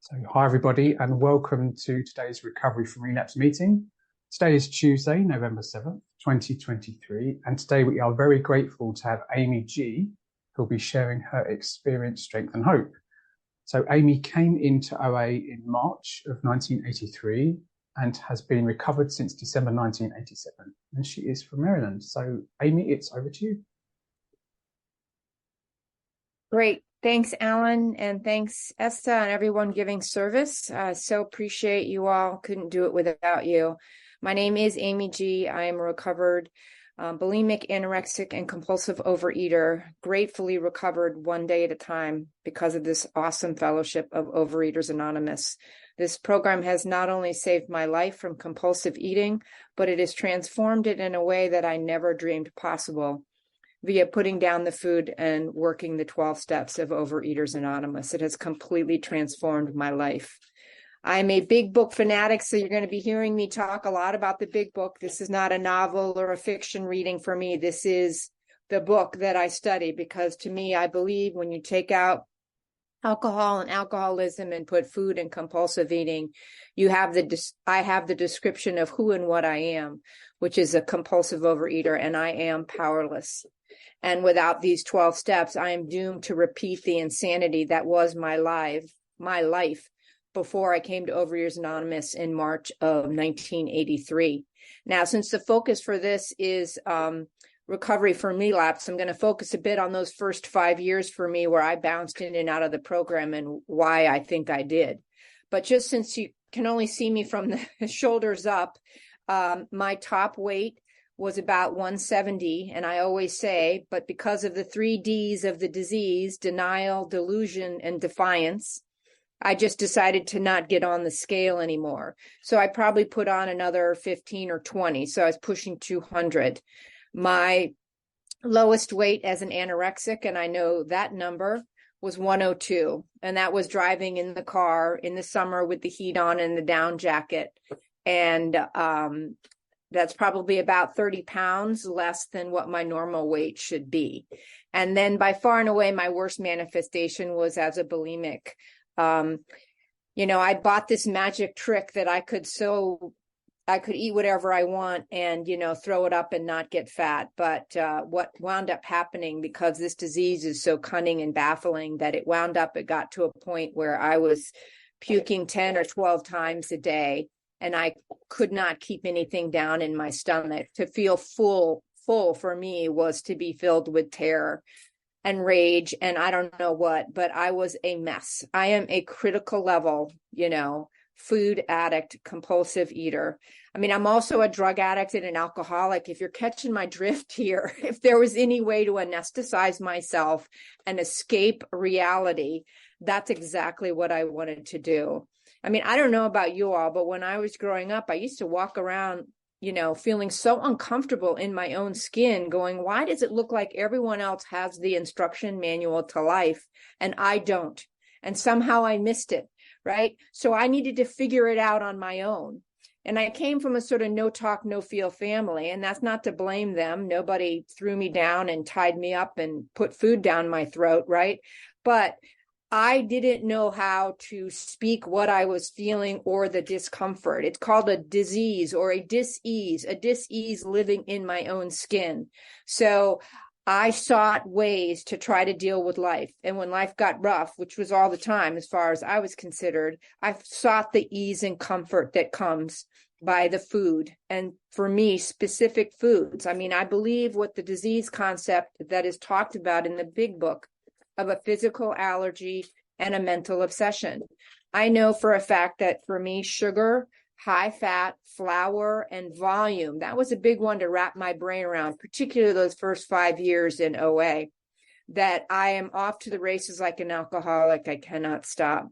So, hi everybody, and welcome to today's Recovery from Relapse meeting. Today is Tuesday, November 7th, 2023, and today we are very grateful to have Amy G, who'll be sharing her experience, strength, and hope. So, Amy came into OA in March of 1983 and has been recovered since December 1987, and she is from Maryland. So, Amy, it's over to you. Great. Thanks, Alan, and thanks, Esther, and everyone giving service. So appreciate you all. Couldn't do it without you. My name is Amy G. I am a recovered bulimic, anorexic, and compulsive overeater, gratefully recovered one day at a time because of this awesome fellowship of Overeaters Anonymous. This program has not only saved my life from compulsive eating, but it has transformed it in a way that I never dreamed possible, via putting down the food and working the 12 steps of Overeaters Anonymous. It has completely transformed my life. I'm a big book fanatic, so you're going to be hearing me talk a lot about the big book. This is not a novel or a fiction reading for me. This is the book that I study, because to me, I believe when you take out alcohol and alcoholism and put food and compulsive eating, I have the description of who and what I am, which is a compulsive overeater, and I am powerless. And without these 12 steps, I am doomed to repeat the insanity that was my life before I came to Overeaters Anonymous in March of 1983. Now, since the focus for this is recovery from relapse, I'm going to focus a bit on those first 5 years for me where I bounced in and out of the program and why I think I did. But just since you can only see me from the shoulders up, my top weight was about 170. And I always say, but because of the 3 Ds of the disease, denial, delusion, and defiance, I just decided to not get on the scale anymore. So I probably put on another 15 or 20. So I was pushing 200. My lowest weight as an anorexic, and I know that number, was 102. And that was driving in the car in the summer with the heat on and the down jacket. And that's probably about 30 pounds less than what my normal weight should be. And then by far and away, my worst manifestation was as a bulimic. I bought this magic trick that I could eat whatever I want and, throw it up and not get fat. But what wound up happening, because this disease is so cunning and baffling, that it got to a point where I was puking 10 or 12 times a day. And I could not keep anything down in my stomach. To feel full for me was to be filled with terror and rage and I don't know what, but I was a mess. I am a critical level, food addict, compulsive eater. I mean, I'm also a drug addict and an alcoholic. If you're catching my drift here, if there was any way to anesthetize myself and escape reality, that's exactly what I wanted to do. I mean, I don't know about you all, but when I was growing up, I used to walk around, feeling so uncomfortable in my own skin, going, why does it look like everyone else has the instruction manual to life and I don't? And somehow I missed it, right? So I needed to figure it out on my own. And I came from a sort of no talk, no feel family, and that's not to blame them. Nobody threw me down and tied me up and put food down my throat, right? But I didn't know how to speak what I was feeling or the discomfort. It's called a disease or a dis-ease living in my own skin. So I sought ways to try to deal with life. And when life got rough, which was all the time as far as I was considered, I sought the ease and comfort that comes by the food. And for me, specific foods. I mean, I believe what the disease concept that is talked about in the big book of a physical allergy and a mental obsession. I know for a fact that for me, sugar, high fat, flour, and volume, that was a big one to wrap my brain around, particularly those first 5 years in OA, that I am off to the races like an alcoholic. I cannot stop.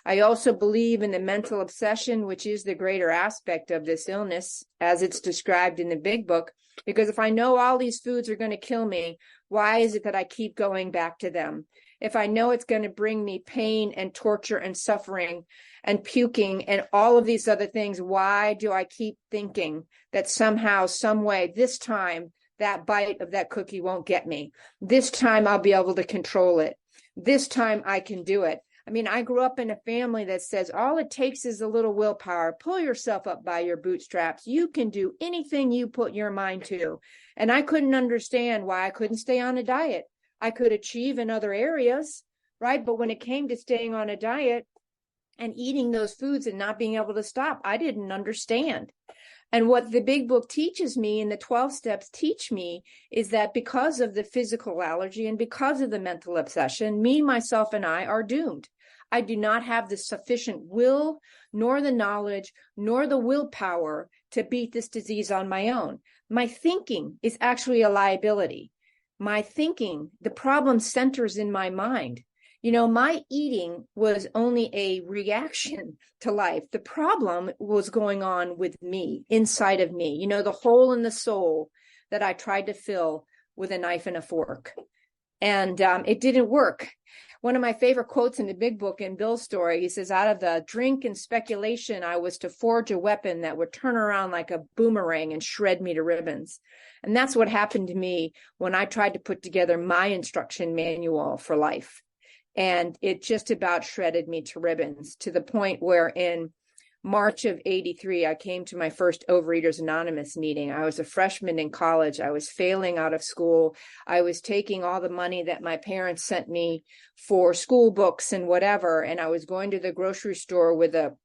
I also believe in the mental obsession, which is the greater aspect of this illness, as it's described in the big book, because if I know all these foods are going to kill me, why is it that I keep going back to them? If I know it's going to bring me pain and torture and suffering and puking and all of these other things, why do I keep thinking that somehow, some way, this time, that bite of that cookie won't get me? This time I'll be able to control it. This time I can do it. I mean, I grew up in a family that says all it takes is a little willpower. Pull yourself up by your bootstraps. You can do anything you put your mind to. And I couldn't understand why I couldn't stay on a diet. I could achieve in other areas, right? But when it came to staying on a diet and eating those foods and not being able to stop, I didn't understand. And what the big book teaches me and the 12 steps teach me is that because of the physical allergy and because of the mental obsession, me, myself, and I are doomed. I do not have the sufficient will, nor the knowledge, nor the willpower to beat this disease on my own. My thinking is actually a liability. My thinking, the problem centers in my mind. You know, my eating was only a reaction to life. The problem was going on with me, inside of me, you know, the hole in the soul that I tried to fill with a knife and a fork. And it didn't work. One of my favorite quotes in the big book in Bill's story, he says, out of the drink and speculation, I was to forge a weapon that would turn around like a boomerang and shred me to ribbons. And that's what happened to me when I tried to put together my instruction manual for life. And it just about shredded me to ribbons, to the point where in March of 83, I came to my first Overeaters Anonymous meeting. I was a freshman in college. I was failing out of school. I was taking all the money that my parents sent me for school books and whatever. And I was going to the grocery store with a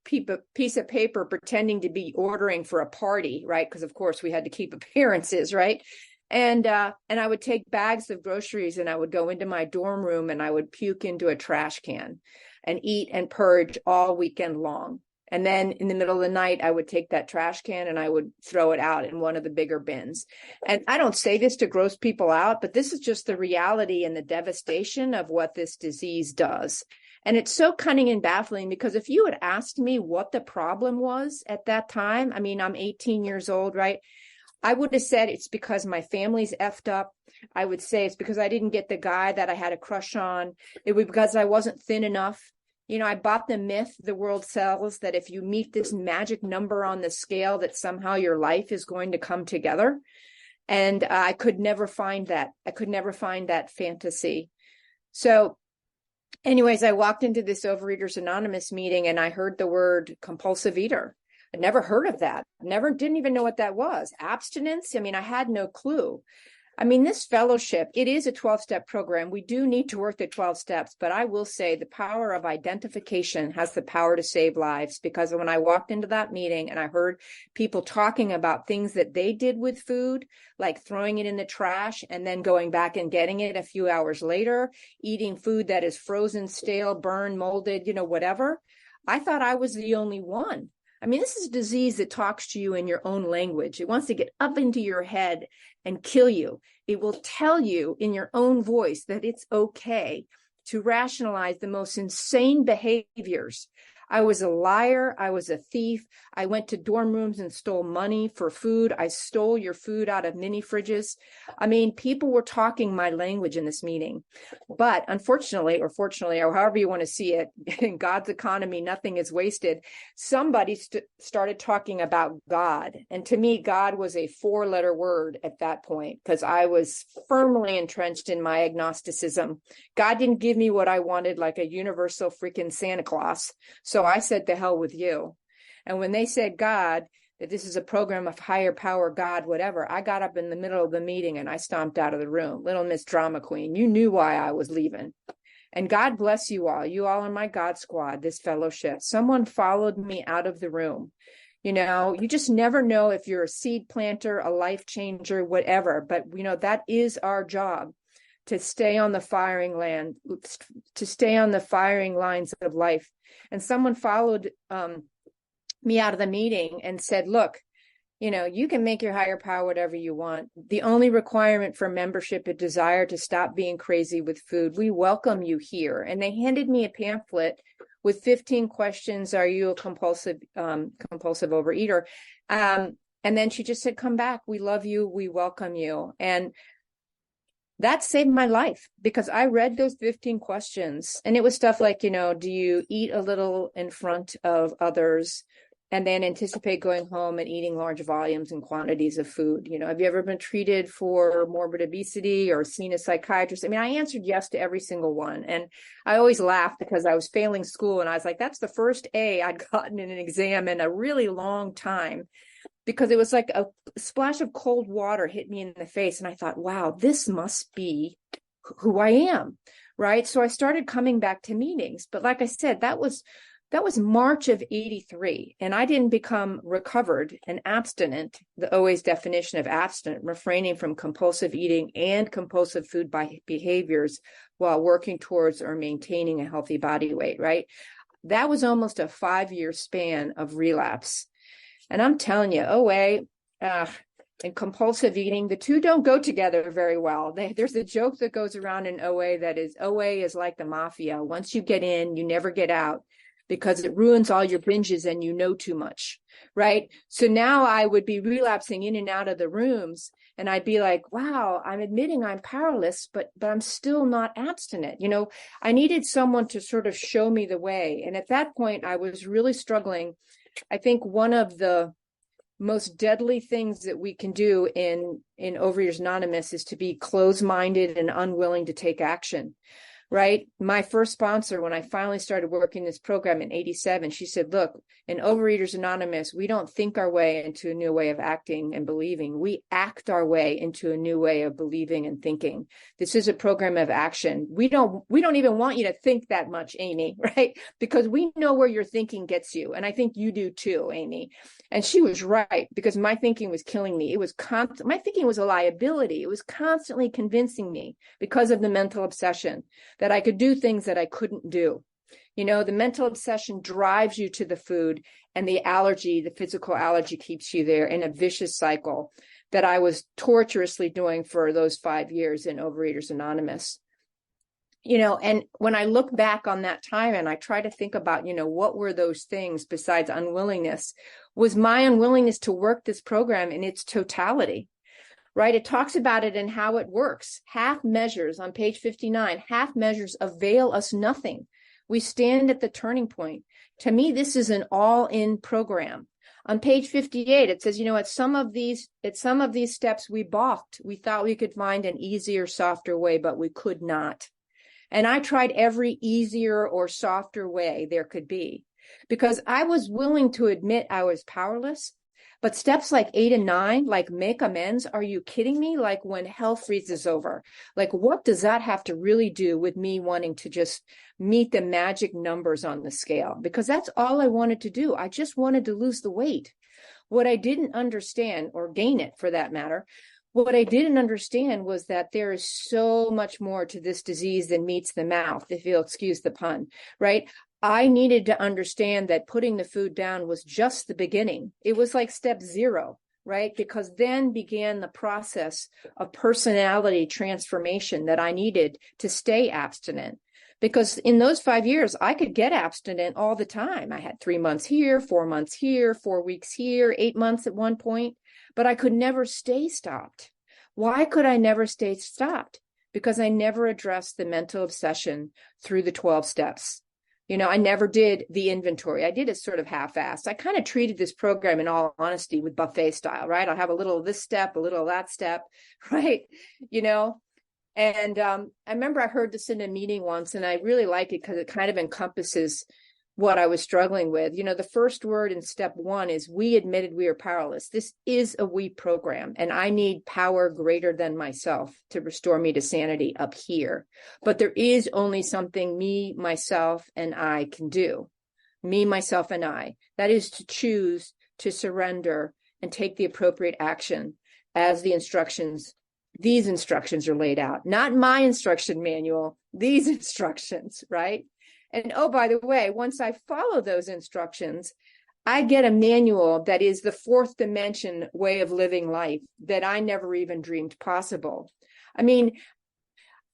piece of paper pretending to be ordering for a party, right? Because, of course, we had to keep appearances, right? And I would take bags of groceries and I would go into my dorm room and I would puke into a trash can and eat and purge all weekend long. And then in the middle of the night, I would take that trash can and I would throw it out in one of the bigger bins. And I don't say this to gross people out, but this is just the reality and the devastation of what this disease does. And it's so cunning and baffling because if you had asked me what the problem was at that time, I mean, I'm 18 years old, right? I would have said it's because my family's effed up. I would say it's because I didn't get the guy that I had a crush on. It was because I wasn't thin enough. You know, I bought the myth the world sells that if you meet this magic number on the scale, that somehow your life is going to come together. And I could never find that. I could never find that fantasy. So anyways, I walked into this Overeaters Anonymous meeting and I heard the word compulsive eater. I'd never heard of that. Didn't even know what that was. Abstinence. I mean, I had no clue. I mean, this fellowship, it is a 12-step program. We do need to work the 12 steps, but I will say the power of identification has the power to save lives, because when I walked into that meeting and I heard people talking about things that they did with food, like throwing it in the trash and then going back and getting it a few hours later, eating food that is frozen, stale, burned, molded, you know, whatever, I thought I was the only one. I mean, this is a disease that talks to you in your own language. It wants to get up into your head and kill you. It will tell you in your own voice that it's okay to rationalize the most insane behaviors. I was a liar. I was a thief. I went to dorm rooms and stole money for food. I stole your food out of mini fridges. I mean, people were talking my language in this meeting. But unfortunately, or fortunately, or however you want to see it, in God's economy, nothing is wasted. Somebody started talking about God. And to me, God was a 4-letter word at that point, because I was firmly entrenched in my agnosticism. God didn't give me what I wanted, like a universal freaking Santa Claus. So I said, the hell with you. And when they said God, that this is a program of higher power, God, whatever, I got up in the middle of the meeting and I stomped out of the room. Little Miss Drama Queen, you knew why I was leaving. And God bless you all. You all are my God squad, this fellowship. Someone followed me out of the room. You know, you just never know if you're a seed planter, a life changer, whatever. But, you know, that is our job. To stay on the firing lines of life. And someone followed me out of the meeting and said, look, you know, you can make your higher power whatever you want. The only requirement for membership is desire to stop being crazy with food. We welcome you here. And they handed me a pamphlet with 15 questions. Are you a compulsive overeater? And then she just said, come back. We love you. We welcome you. And that saved my life, because I read those 15 questions and it was stuff like, you know, do you eat a little in front of others? and then anticipate going home and eating large volumes and quantities of food. Have you ever been treated for morbid obesity or seen a psychiatrist? I mean, I answered yes to every single one. And I always laughed because I was failing school and I was like, that's the first A I'd gotten in an exam in a really long time, because it was like a splash of cold water hit me in the face. And I thought, wow, this must be who I am, right? So I started coming back to meetings. But like I said, that was March of 83. And I didn't become recovered and abstinent, the OA's definition of abstinent, refraining from compulsive eating and compulsive food behaviors while working towards or maintaining a healthy body weight, right? That was almost a 5-year span of relapse. And I'm telling you, OA and compulsive eating, the two don't go together very well. There's a joke that goes around in OA that is, OA is like the mafia. Once you get in, you never get out, because it ruins all your binges and you know too much, right? So now I would be relapsing in and out of the rooms, and I'd be like, wow, I'm admitting I'm powerless, but I'm still not abstinent. I needed someone to sort of show me the way. And at that point, I was really struggling. I think one of the most deadly things that we can do in Overeaters Anonymous is to be closed-minded and unwilling to take action, right? My first sponsor, when I finally started working this program in 87, she said, look, in Overeaters Anonymous, we don't think our way into a new way of acting and believing. We act our way into a new way of believing and thinking. This is a program of action. We don't even want you to think that much, Amy, right? Because we know where your thinking gets you. And I think you do too, Amy. And she was right, because my thinking was killing me. It was my thinking was a liability. It was constantly convincing me, because of the mental obsession, that I could do things that I couldn't do. The mental obsession drives you to the food, and the physical allergy keeps you there in a vicious cycle that I was torturously doing for those 5 years in Overeaters Anonymous. And when I look back on that time and I try to think about, what were those things besides unwillingness, was my unwillingness to work this program in its totality, right? It talks about it and how it works. Half measures on page 59, half measures avail us nothing. We stand at the turning point. To me, this is an all-in program. On page 58, it says, at some of these steps we balked. We thought we could find an easier, softer way, but we could not. And I tried every easier or softer way there could be, because I was willing to admit I was powerless. But steps like 8 and 9, like make amends, are you kidding me? Like when hell freezes over, like what does that have to really do with me wanting to just meet the magic numbers on the scale? Because that's all I wanted to do. I just wanted to lose the weight. What I didn't understand, or gain it for that matter, what I didn't understand was that there is so much more to this disease than meets the mouth, if you'll excuse the pun, right? I needed to understand that putting the food down was just the beginning. It was like step 0, right? Because then began the process of personality transformation that I needed to stay abstinent. Because in those 5 years, I could get abstinent all the time. I had 3 months here, 4 months here, 4 weeks here, 8 months at one point, but I could never stay stopped. Why could I never stay stopped? Because I never addressed the mental obsession through the 12 steps. I never did the inventory. I did it sort of half-assed. I kind of treated this program, in all honesty, with buffet style, right? I'll have a little of this step, a little of that step, right? And I remember I heard this in a meeting once, and I really like it because it kind of encompasses what I was struggling with. The first word in step 1 is we admitted we are powerless. This is a we program, and I need power greater than myself to restore me to sanity up here. But there is only something me, myself, and I can do. Me, myself, and I. That is to choose to surrender and take the appropriate action as these instructions are laid out. Not my instruction manual, these instructions, right? And oh, by the way, once I follow those instructions, I get a manual that is the 4th dimension way of living life that I never even dreamed possible. I mean,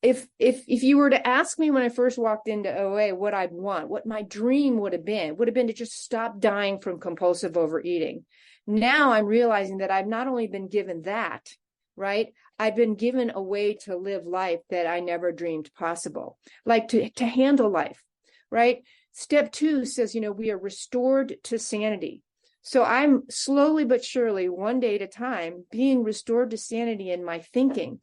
if you were to ask me when I first walked into OA what I'd want, what my dream would have been to just stop dying from compulsive overeating. Now I'm realizing that I've not only been given that, right? I've been given a way to live life that I never dreamed possible, like to handle life. Right? Step 2 says, we are restored to sanity. So I'm slowly but surely, one day at a time, being restored to sanity in my thinking.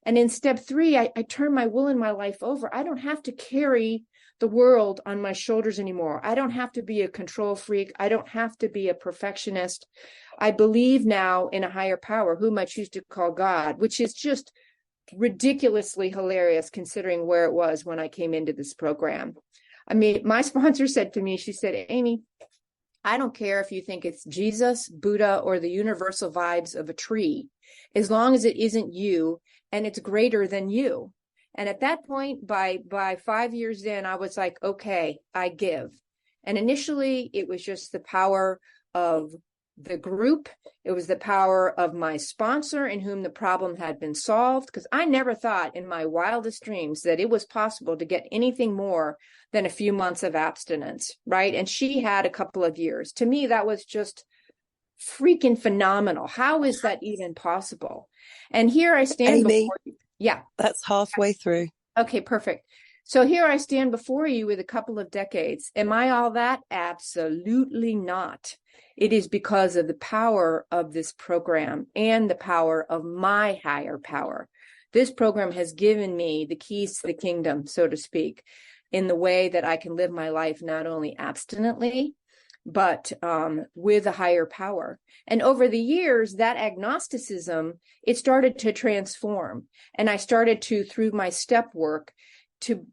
And in step 3, I turn my will and my life over. I don't have to carry the world on my shoulders anymore. I don't have to be a control freak. I don't have to be a perfectionist. I believe now in a higher power, whom I choose to call God, which is just ridiculously hilarious considering where it was when I came into this program. I mean, my sponsor said to me, she said, Amy, I don't care if you think it's Jesus, Buddha, or the universal vibes of a tree, as long as it isn't you and it's greater than you. And at that point, by 5 years in, I was like, okay, I give. And initially, it was just the power of the group. It was the power of my sponsor in whom the problem had been solved, because I never thought in my wildest dreams that it was possible to get anything more than a few months of abstinence, right? And she had a couple of years. To me, that was just freaking phenomenal. How is that even possible? And here I stand Amy, before you. Yeah. That's halfway through. Okay, perfect. So here I stand before you with a couple of decades. Am I all that? Absolutely not. It is because of the power of this program and the power of my higher power. This program has given me the keys to the kingdom, so to speak, in the way that I can live my life not only abstinently, but with a higher power. And over the years, that agnosticism, it started to transform. And I started to, through my step work, to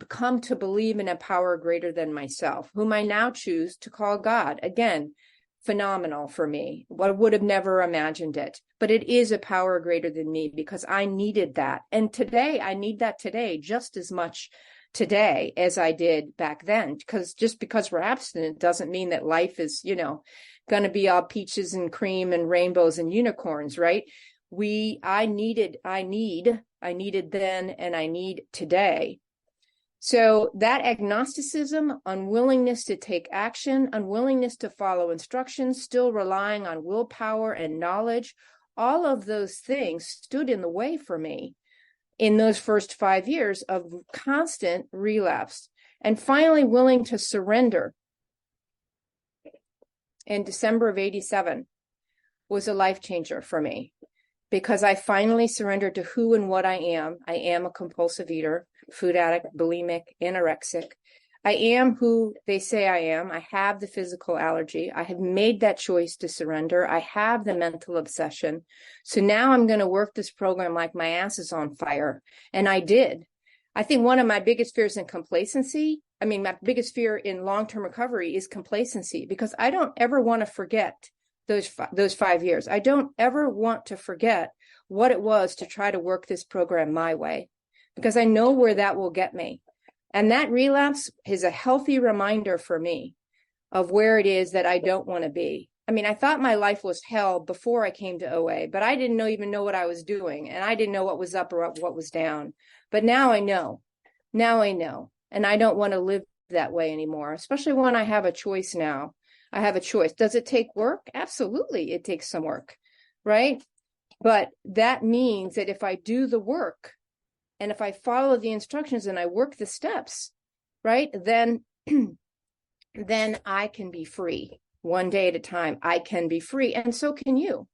come to believe in a power greater than myself, whom I now choose to call God. Again, phenomenal for me. I would have never imagined it, but it is a power greater than me because I needed that. And today, I need that today just as much today as I did back then, because just because we're abstinent doesn't mean that life is, going to be all peaches and cream and rainbows and unicorns, right? I needed then, and I need today. So that agnosticism, unwillingness to take action, unwillingness to follow instructions, still relying on willpower and knowledge, all of those things stood in the way for me in those first 5 years of constant relapse. And finally willing to surrender in December of 87 was a life changer for me, because I finally surrendered to who and what I am. I am a compulsive eater, food addict, bulimic, anorexic. I am who they say I am. I have the physical allergy. I have made that choice to surrender. I have the mental obsession. So now I'm going to work this program like my ass is on fire. And I did. I think one of my biggest fears in my biggest fear in long-term recovery is complacency, because I don't ever want to forget those 5 years. I don't ever want to forget what it was to try to work this program my way, because I know where that will get me. And that relapse is a healthy reminder for me of where it is that I don't want to be. I mean, I thought my life was hell before I came to OA, but I didn't even know what I was doing. And I didn't know what was up or what was down. But now I know. And I don't want to live that way anymore, especially when I have a choice now. I have a choice. Does it take work? Absolutely. It takes some work, right? But that means that if I do the work, and if I follow the instructions and I work the steps, right, then I can be free. One day at a time, I can be free. And so can you.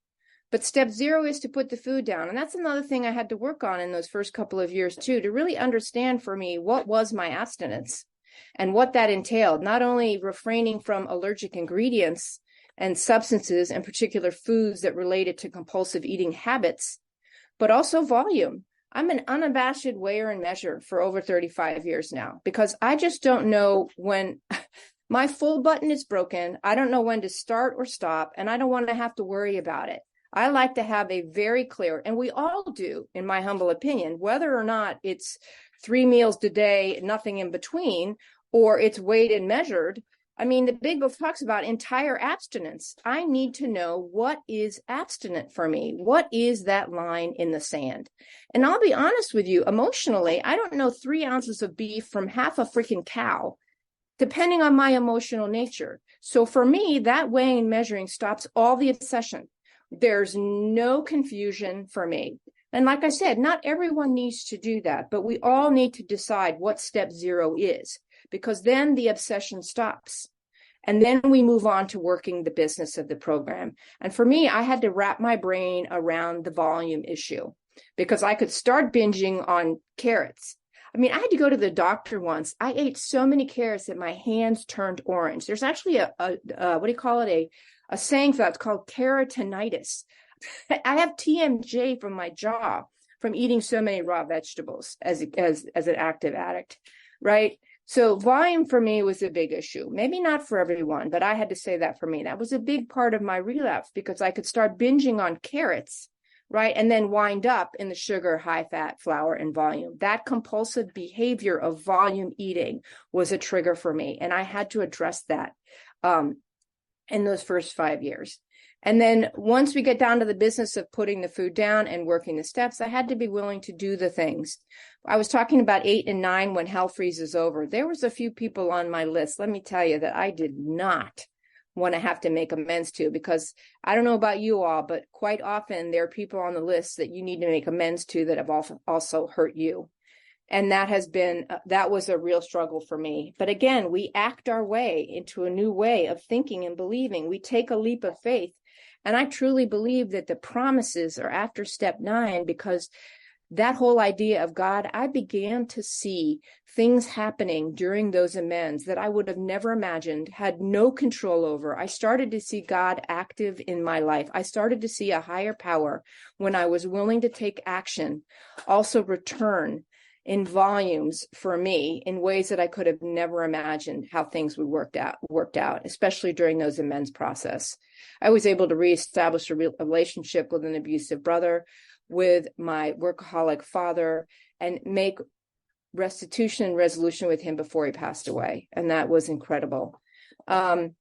But step 0 is to put the food down. And that's another thing I had to work on in those first couple of years too, to really understand for me what was my abstinence and what that entailed. Not only refraining from allergic ingredients and substances and particular foods that related to compulsive eating habits, but also volume. I'm an unabashed weigher and measure for over 35 years now, because I just don't know when my full button is broken. I don't know when to start or stop, and I don't want to have to worry about it. I like to have a very clear, and we all do, in my humble opinion, whether or not it's 3 meals a day, nothing in between, or it's weighed and measured. I mean, the big book talks about entire abstinence. I need to know what is abstinent for me. What is that line in the sand? And I'll be honest with you, emotionally, I don't know 3 ounces of beef from half a freaking cow, depending on my emotional nature. So for me, that weighing and measuring stops all the obsession. There's no confusion for me. And like I said, not everyone needs to do that, but we all need to decide what step 0 is, because then the obsession stops. And then we move on to working the business of the program. And for me, I had to wrap my brain around the volume issue because I could start binging on carrots. I mean, I had to go to the doctor once. I ate so many carrots that my hands turned orange. There's actually a what do you call it? A saying for that. It's called keratinitis. I have TMJ from my jaw from eating so many raw vegetables as an active addict, right? So volume for me was a big issue. Maybe not for everyone, but I had to say that for me. That was a big part of my relapse because I could start binging on carrots, right? And then wind up in the sugar, high fat, flour, and volume. That compulsive behavior of volume eating was a trigger for me. And I had to address that in those first 5 years. And then once we get down to the business of putting the food down and working the steps, I had to be willing to do the things. I was talking about 8 and 9 when hell freezes over. There was a few people on my list, let me tell you, that I did not want to have to make amends to, because I don't know about you all, but quite often there are people on the list that you need to make amends to that have also hurt you. And that was a real struggle for me. But again, we act our way into a new way of thinking and believing. We take a leap of faith. And I truly believe that the promises are after step 9, because that whole idea of God, I began to see things happening during those amends that I would have never imagined, had no control over. I started to see God active in my life. I started to see a higher power when I was willing to take action, also return in volumes for me in ways that I could have never imagined how things would work out, especially during those amends process. I was able to reestablish a relationship with an abusive brother, with my workaholic father, and make restitution and resolution with him before he passed away. And that was incredible. I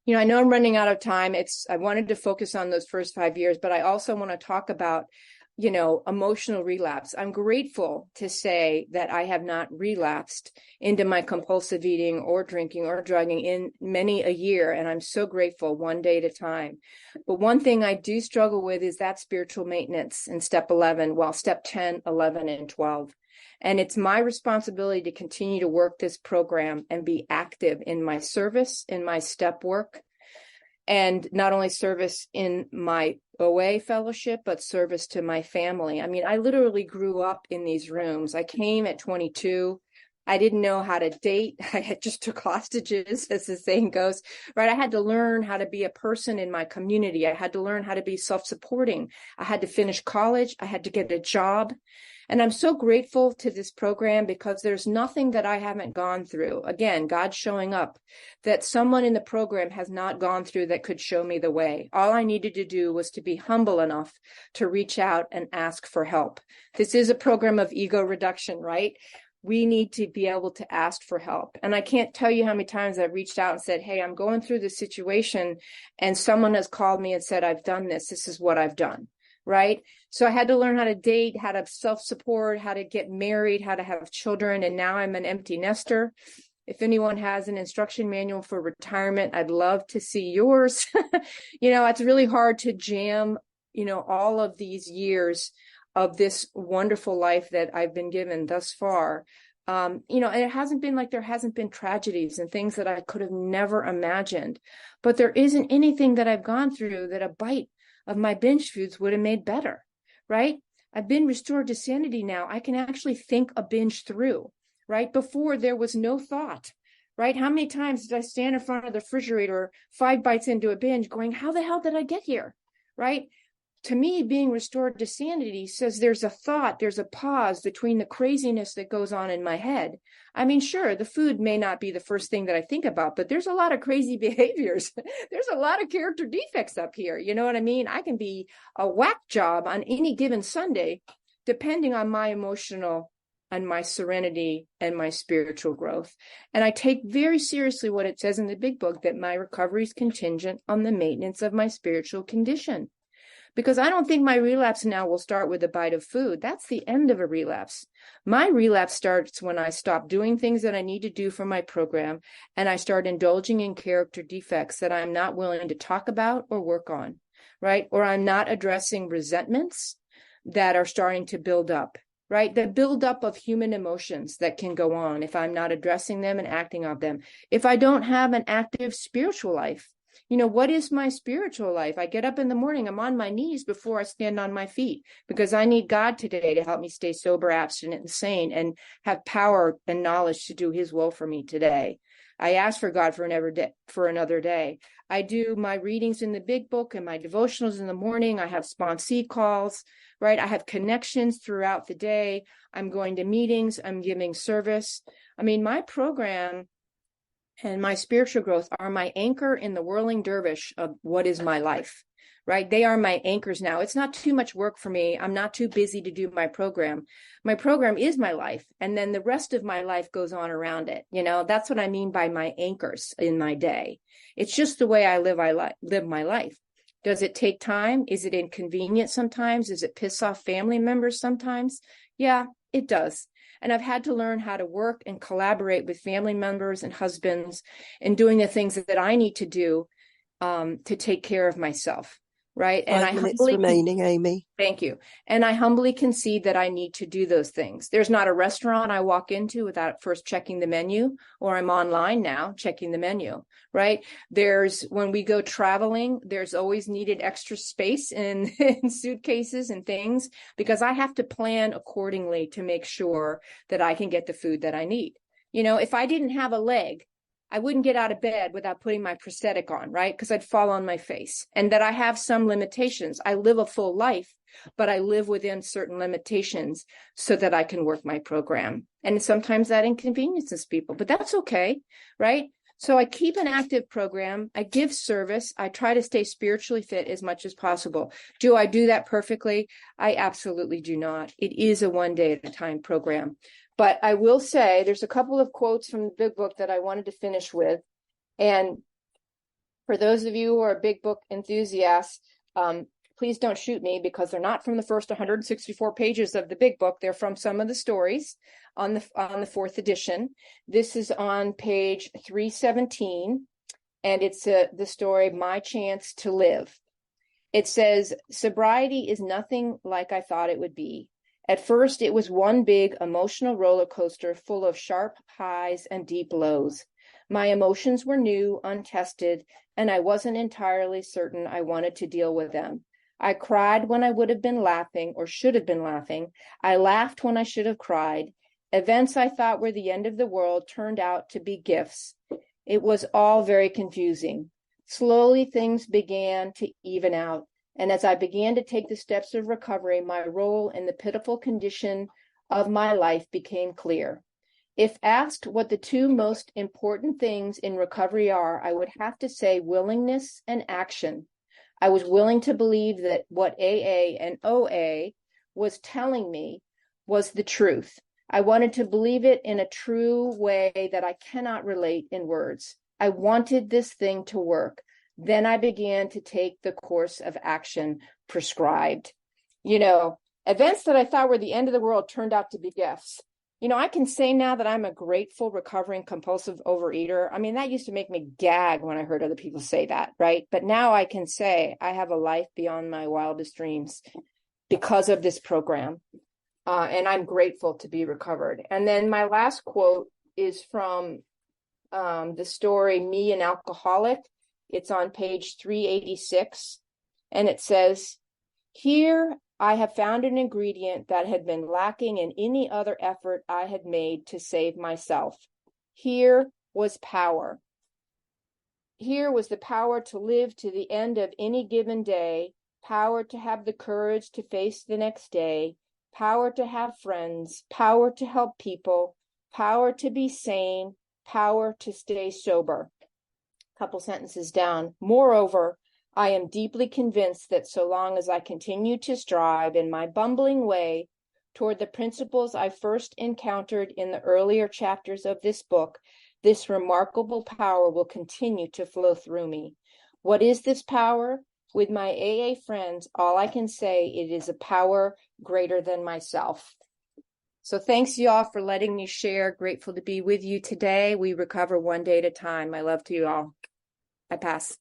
know I'm running out of time. I wanted to focus on those first 5 years, but I also want to talk about emotional relapse. I'm grateful to say that I have not relapsed into my compulsive eating or drinking or drugging in many a year. And I'm so grateful, one day at a time. But one thing I do struggle with is that spiritual maintenance in step 11, while step 10, 11, and 12. And it's my responsibility to continue to work this program and be active in my service, in my step work, and not only service in my OA fellowship, but service to my family. I mean, I literally grew up in these rooms. I came at 22. I didn't know how to date. I had just took hostages, as the saying goes, right? I had to learn how to be a person in my community. I had to learn how to be self-supporting. I had to finish college. I had to get a job. And I'm so grateful to this program because there's nothing that I haven't gone through. Again, God showing up, that someone in the program has not gone through that could show me the way. All I needed to do was to be humble enough to reach out and ask for help. This is a program of ego reduction, right? We need to be able to ask for help. And I can't tell you how many times I've reached out and said, hey, I'm going through this situation, and someone has called me and said, I've done this. This is what I've done. Right? So I had to learn how to date, how to self-support, how to get married, how to have children. And now I'm an empty nester. If anyone has an instruction manual for retirement, I'd love to see yours. It's really hard to jam, all of these years of this wonderful life that I've been given thus far. And it hasn't been like there hasn't been tragedies and things that I could have never imagined. But there isn't anything that I've gone through that a bite of my binge foods would have made better, right? I've been restored to sanity now. I can actually think a binge through, right? Before there was no thought, right? How many times did I stand in front of the refrigerator 5 bites into a binge going, how the hell did I get here, right? To me, being restored to sanity says there's a thought, there's a pause between the craziness that goes on in my head. I mean, sure, the food may not be the first thing that I think about, but there's a lot of crazy behaviors. There's a lot of character defects up here. You know what I mean? I can be a whack job on any given Sunday, depending on my emotional and my serenity and my spiritual growth. And I take very seriously what it says in the big book, that my recovery is contingent on the maintenance of my spiritual condition. Because I don't think my relapse now will start with a bite of food. That's the end of a relapse. My relapse starts when I stop doing things that I need to do for my program, and I start indulging in character defects that I'm not willing to talk about or work on, right? Or I'm not addressing resentments that are starting to build up. right? The buildup of human emotions that can go on if I'm not addressing them and acting on them. If I don't have an active spiritual life, what is my spiritual life? I get up in the morning, I'm on my knees before I stand on my feet because I need God today to help me stay sober, abstinent, and sane and have power and knowledge to do his will for me today. I ask for God for another day. I do my readings in the big book and my devotionals in the morning. I have sponsee calls, right? I have connections throughout the day. I'm going to meetings. I'm giving service. I mean, my program and my spiritual growth are my anchor in the whirling dervish of what is my life, right? They are my anchors now. It's not too much work for me. I'm not too busy to do my program. My program is my life. And then the rest of my life goes on around it. That's what I mean by my anchors in my day. It's just the way I live my life. Does it take time? Is it inconvenient sometimes? Does it piss off family members sometimes? Yeah, it does. And I've had to learn how to work and collaborate with family members and husbands and doing the things that I need to do to take care of myself, right? And 5 minutes remaining, Amy. Thank you. And I humbly concede that I need to do those things. There's not a restaurant I walk into without first checking the menu, or I'm online now checking the menu, right? When we go traveling, there's always needed extra space in suitcases and things because I have to plan accordingly to make sure that I can get the food that I need. If I didn't have a leg, I wouldn't get out of bed without putting my prosthetic on, right? Because I'd fall on my face. And that I have some limitations. I live a full life, but I live within certain limitations so that I can work my program. And sometimes that inconveniences people, but that's okay, right? So I keep an active program. I give service. I try to stay spiritually fit as much as possible. Do I do that perfectly? I absolutely do not. It is a one day at a time program. But I will say there's a couple of quotes from the big book that I wanted to finish with. And for those of you who are big book enthusiasts, please don't shoot me because they're not from the first 164 pages of the big book. They're from some of the stories on the fourth edition. This is on page 317, and it's the story, My Chance to Live. It says, sobriety is nothing like I thought it would be. At first, it was one big emotional roller coaster full of sharp highs and deep lows. My emotions were new, untested, and I wasn't entirely certain I wanted to deal with them. I cried when I would have been laughing or should have been laughing. I laughed when I should have cried. Events I thought were the end of the world turned out to be gifts. It was all very confusing. Slowly, things began to even out. And as I began to take the steps of recovery, my role in the pitiful condition of my life became clear. If asked what the two most important things in recovery are, I would have to say willingness and action. I was willing to believe that what AA and OA was telling me was the truth. I wanted to believe it in a true way that I cannot relate in words. I wanted this thing to work. Then I began to take the course of action prescribed. Events that I thought were the end of the world turned out to be gifts. I can say now that I'm a grateful, recovering, compulsive overeater. I mean, that used to make me gag when I heard other people say that, right? But now I can say I have a life beyond my wildest dreams because of this program. And I'm grateful to be recovered. And then my last quote is from the story, Me, an Alcoholic. It's on page 386, and it says, here I have found an ingredient that had been lacking in any other effort I had made to save myself. Here was power. Here was the power to live to the end of any given day, power to have the courage to face the next day, power to have friends, power to help people, power to be sane, power to stay sober. Couple sentences down. Moreover, I am deeply convinced that so long as I continue to strive in my bumbling way toward the principles I first encountered in the earlier chapters of this book, this remarkable power will continue to flow through me. What is this power? With my AA friends, all I can say, it is a power greater than myself. So thanks y'all for letting me share. Grateful to be with you today. We recover one day at a time. My love to you all. I pass.